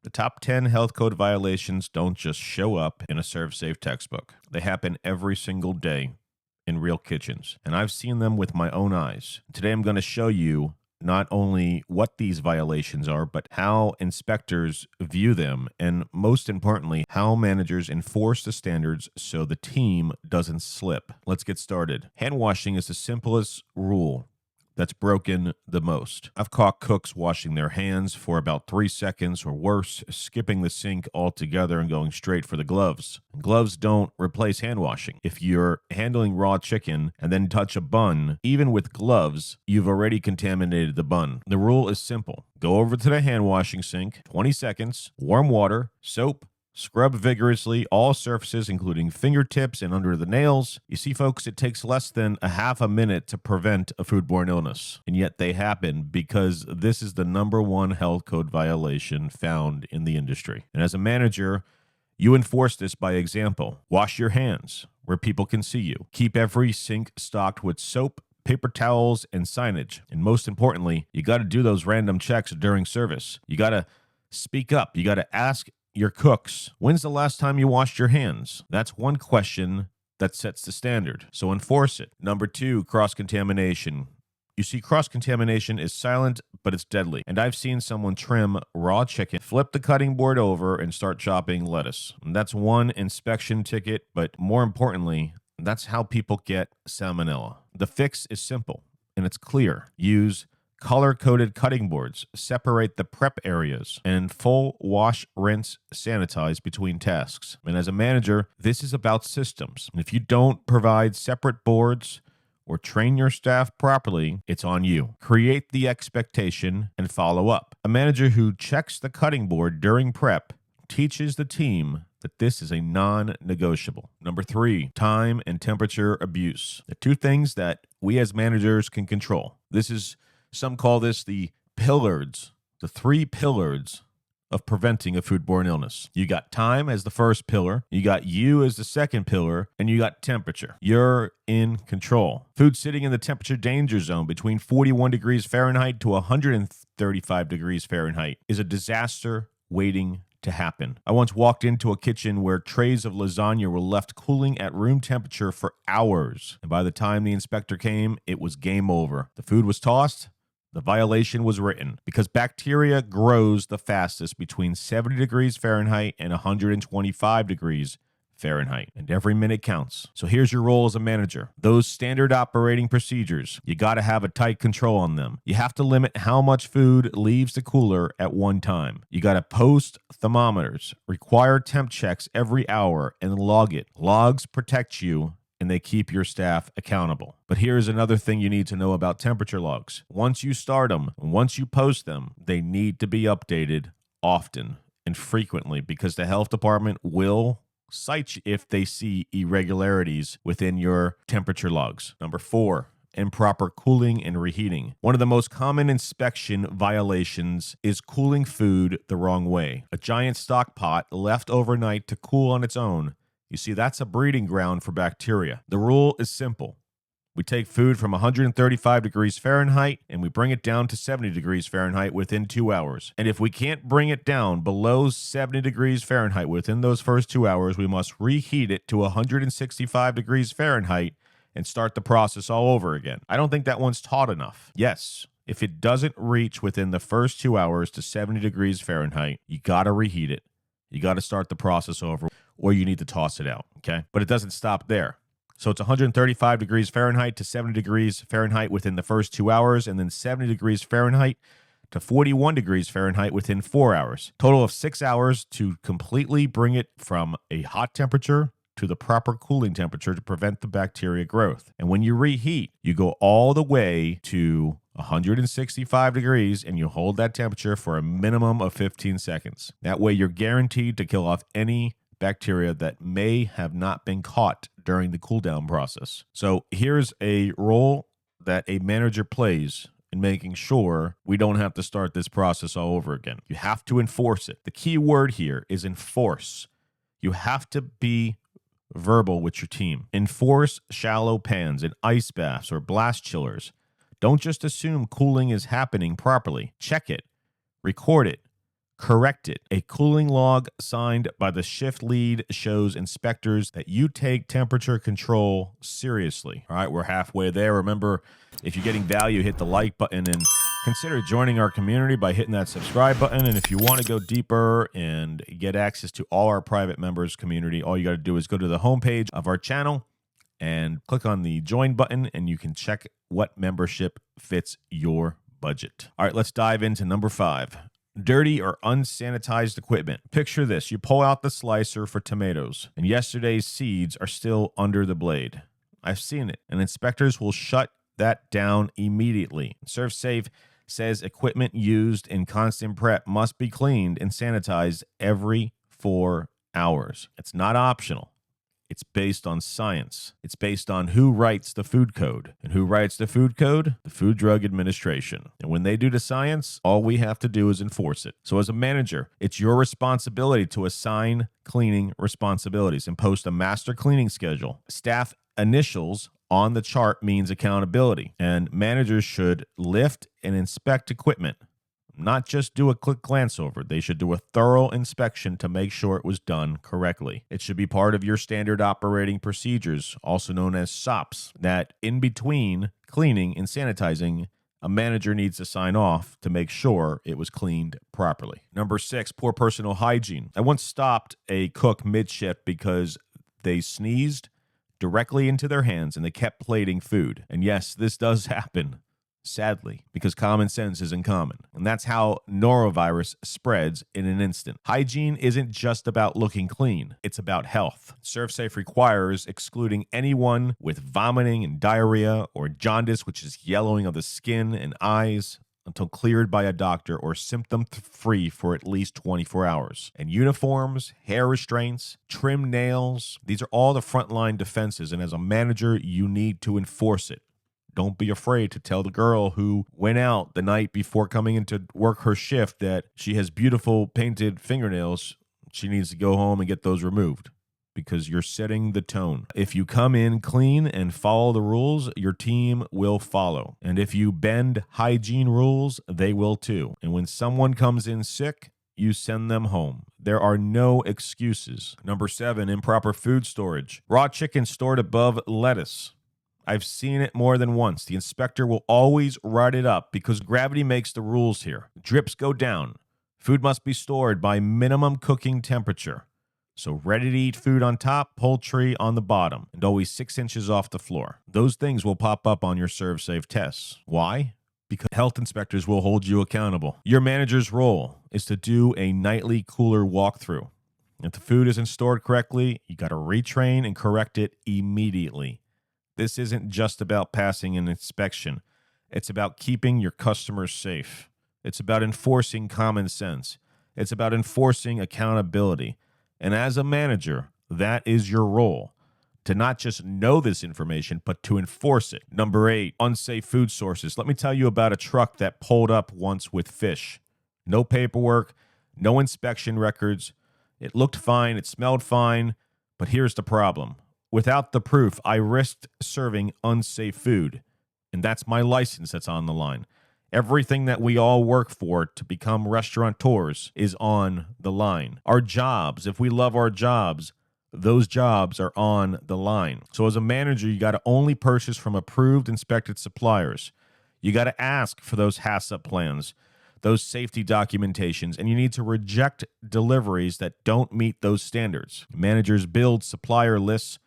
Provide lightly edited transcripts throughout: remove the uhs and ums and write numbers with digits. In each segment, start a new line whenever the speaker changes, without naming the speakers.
The top 10 health code violations don't just show up in a ServSafe textbook. They happen every single day in real kitchens, and I've seen them with my own eyes. Today I'm going to show you not only what these violations are, but how inspectors view them, and most importantly, how managers enforce the standards so the team doesn't slip. Let's get started. Hand washing is the simplest rule that's broken the most. I've caught cooks washing their hands for about 3 seconds or worse, skipping the sink altogether and going straight for the gloves. Gloves don't replace hand washing. If you're handling raw chicken and then touch a bun, even with gloves, you've already contaminated the bun. The rule is simple. Go over to the hand washing sink, 20 seconds, warm water, soap, scrub vigorously all surfaces, including fingertips and under the nails. You see, folks, it takes less than a half a minute to prevent a foodborne illness. And yet they happen because this is the #1 health code violation found in the industry. And as a manager, you enforce this by example. Wash your hands where people can see you. Keep every sink stocked with soap, paper towels, and signage. And most importantly, you got to do those random checks during service. You got to speak up. You got to ask your cooks, when's the last time you washed your hands? That's one question that sets the standard. So enforce it. #2, cross-contamination. You see, cross-contamination is silent, but it's deadly. And I've seen someone trim raw chicken, flip the cutting board over, and start chopping lettuce. And that's one inspection ticket, but more importantly, that's how people get salmonella. The fix is simple, and it's clear. Use color-coded cutting boards, separate the prep areas, and full wash, rinse, sanitize between tasks. And as a manager, this is about systems. And if you don't provide separate boards or train your staff properly, it's on you. Create the expectation and follow up. A manager who checks the cutting board during prep teaches the team that this is a non-negotiable. #3, time and temperature abuse. The two things that we as managers can control. Some call this the pillars, the 3 pillars of preventing a foodborne illness. You got time as the first pillar, you got you as the second pillar, and you got temperature. You're in control. Food sitting in the temperature danger zone between 41 degrees Fahrenheit to 135 degrees Fahrenheit is a disaster waiting to happen. I once walked into a kitchen where trays of lasagna were left cooling at room temperature for hours. And by the time the inspector came, it was game over. The food was tossed. The violation was written because bacteria grows the fastest between 70 degrees Fahrenheit and 125 degrees Fahrenheit, and every minute counts. So here's your role as a manager. Those standard operating procedures, you got to have a tight control on them. You have to limit how much food leaves the cooler at one time. You got to post thermometers, require temp checks every hour, and log it. Logs protect you, and they keep your staff accountable. But here's another thing you need to know about temperature logs. Once you start them, once you post them, they need to be updated often and frequently because the health department will cite you if they see irregularities within your temperature logs. #4, improper cooling and reheating. One of the most common inspection violations is cooling food the wrong way. A giant stock pot left overnight to cool on its own. You see, that's a breeding ground for bacteria. The rule is simple. We take food from 135 degrees Fahrenheit and we bring it down to 70 degrees Fahrenheit within 2 hours. And if we can't bring it down below 70 degrees Fahrenheit within those first 2 hours, we must reheat it to 165 degrees Fahrenheit and start the process all over again. I don't think that one's taught enough. Yes, if it doesn't reach within the first 2 hours to 70 degrees Fahrenheit, you got to reheat it. You got to start the process over, or you need to toss it out, okay? But it doesn't stop there. So it's 135 degrees Fahrenheit to 70 degrees Fahrenheit within the first 2 hours, and then 70 degrees Fahrenheit to 41 degrees Fahrenheit within 4 hours. Total of 6 hours to completely bring it from a hot temperature to the proper cooling temperature to prevent the bacteria growth. And when you reheat, you go all the way to 165 degrees and you hold that temperature for a minimum of 15 seconds. That way you're guaranteed to kill off any bacteria that may have not been caught during the cool down process. So here's a role that a manager plays in making sure we don't have to start this process all over again. You have to enforce it. The key word here is enforce. You have to be verbal with your team. Enforce shallow pans and ice baths or blast chillers. Don't just assume cooling is happening properly. Check it, record it, correct it. A cooling log signed by the shift lead shows inspectors that you take temperature control seriously. All right, we're halfway there. Remember, if you're getting value, hit the like button and consider joining our community by hitting that subscribe button. And if you want to go deeper and get access to all our private members community, all you got to do is go to the homepage of our channel and click on the join button, and you can check what membership fits your budget. All right, let's dive into number 5. Dirty or unsanitized equipment. Picture this. You pull out the slicer for tomatoes, and yesterday's seeds are still under the blade. I've seen it, and inspectors will shut that down immediately. ServSafe says equipment used in constant prep must be cleaned and sanitized every 4 hours. It's not optional. It's based on science. It's based on who writes the food code. And who writes the food code? The Food Drug Administration. And when they do the science, all we have to do is enforce it. So as a manager, it's your responsibility to assign cleaning responsibilities and post a master cleaning schedule. Staff initials on the chart means accountability. And managers should lift and inspect equipment. Not just do a quick glance over. They should do a thorough inspection to make sure it was done correctly. It should be part of your standard operating procedures, also known as SOPs, that in between cleaning and sanitizing, a manager needs to sign off to make sure it was cleaned properly. Number 6, poor personal hygiene. I once stopped a cook mid-shift because they sneezed directly into their hands and they kept plating food. And yes, this does happen. Sadly, because common sense isn't common. And that's how norovirus spreads in an instant. Hygiene isn't just about looking clean. It's about health. ServSafe requires excluding anyone with vomiting and diarrhea or jaundice, which is yellowing of the skin and eyes, until cleared by a doctor or symptom-free for at least 24 hours. And uniforms, hair restraints, trimmed nails, these are all the frontline defenses. And as a manager, you need to enforce it. Don't be afraid to tell the girl who went out the night before coming into work her shift that she has beautiful painted fingernails. She needs to go home and get those removed because you're setting the tone. If you come in clean and follow the rules, your team will follow. And if you bend hygiene rules, they will too. And when someone comes in sick, you send them home. There are no excuses. Number 7, improper food storage. Raw chicken stored above lettuce. I've seen it more than once. The inspector will always write it up because gravity makes the rules here. Drips go down. Food must be stored by minimum cooking temperature. So ready-to-eat food on top, poultry on the bottom, and always 6 inches off the floor. Those things will pop up on your ServSafe tests. Why? Because health inspectors will hold you accountable. Your manager's role is to do a nightly cooler walkthrough. If the food isn't stored correctly, you got to retrain and correct it immediately. This isn't just about passing an inspection. It's about keeping your customers safe. It's about enforcing common sense. It's about enforcing accountability. And as a manager, that is your role. To not just know this information, but to enforce it. Number 8, unsafe food sources. Let me tell you about a truck that pulled up once with fish. No paperwork, no inspection records. It looked fine, it smelled fine, but here's the problem. Without the proof, I risked serving unsafe food, and that's my license that's on the line. Everything that we all work for to become restaurateurs is on the line. Our jobs, if we love our jobs, those jobs are on the line. So as a manager, you got to only purchase from approved, inspected suppliers. You got to ask for those HACCP plans, those safety documentations, and you need to reject deliveries that don't meet those standards. Managers build supplier lists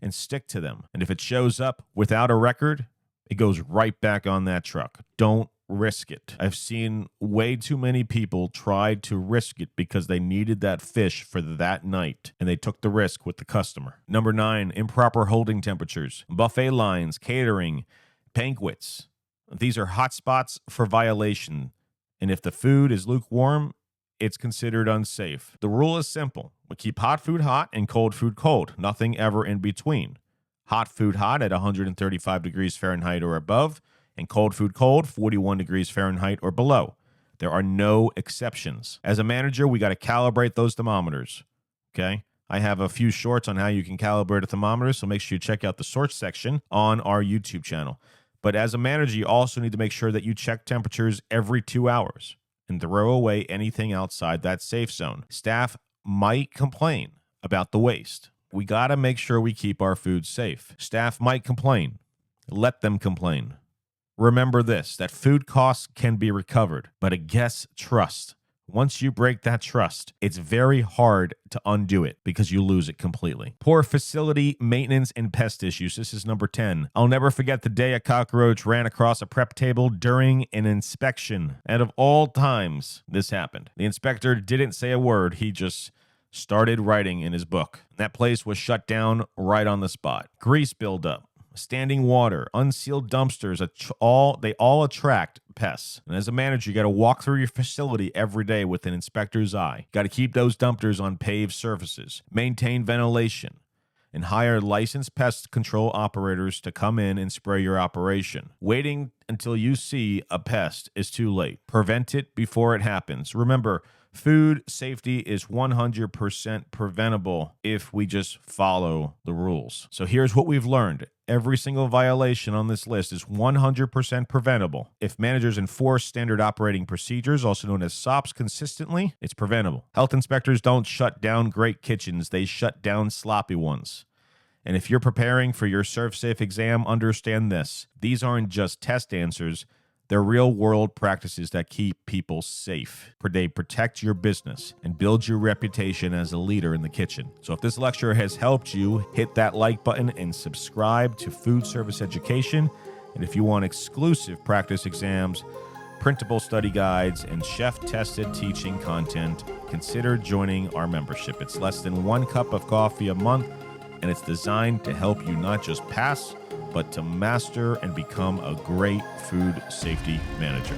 and stick to them. And if it shows up without a record, it goes right back on that truck. Don't risk it. I've seen way too many people try to risk it because they needed that fish for that night, and they took the risk with the customer. Number 9, improper holding temperatures. Buffet lines, catering, banquets. These are hotspots for violation. And if the food is lukewarm, it's considered unsafe. The rule is simple. We keep hot food hot and cold food cold. Nothing ever in between. Hot food hot at 135 degrees Fahrenheit or above, and cold food cold, 41 degrees Fahrenheit or below. There are no exceptions. As a manager, we got to calibrate those thermometers. Okay? I have a few shorts on how you can calibrate a thermometer, so make sure you check out the source section on our YouTube channel. But as a manager, you also need to make sure that you check temperatures every 2 hours. and throw away anything outside that safe zone. Staff might complain about the waste. We got to make sure we keep our food safe. Staff might complain. Let them complain. Remember this, that food costs can be recovered, but a guest's trust. Once you break that trust, it's very hard to undo it because you lose it completely. Poor facility maintenance and pest issues. This is number 10. I'll never forget the day a cockroach ran across a prep table during an inspection. Out of all times this happened, the inspector didn't say a word. He just started writing in his book. That place was shut down right on the spot. Grease buildup. Standing water, unsealed dumpsters, they all attract pests. And as a manager, you got to walk through your facility every day with an inspector's eye. Got to keep those dumpsters on paved surfaces, maintain ventilation, and hire licensed pest control operators to come in and spray your operation. Waiting until you see a pest is too late. Prevent it before it happens. Remember, food safety is 100% preventable if we just follow the rules. So here's what we've learned. Every single violation on this list is 100% preventable. If managers enforce standard operating procedures, also known as SOPs, consistently, it's preventable. Health inspectors don't shut down great kitchens. They shut down sloppy ones. And if you're preparing for your ServSafe exam, understand this. These aren't just test answers. They're real-world practices that keep people safe. They protect your business and build your reputation as a leader in the kitchen. So if this lecture has helped you, hit that like button and subscribe to Food Service Education. And if you want exclusive practice exams, printable study guides, and chef-tested teaching content, consider joining our membership. It's less than 1 cup of coffee a month, and it's designed to help you not just pass, but to master and become a great food safety manager.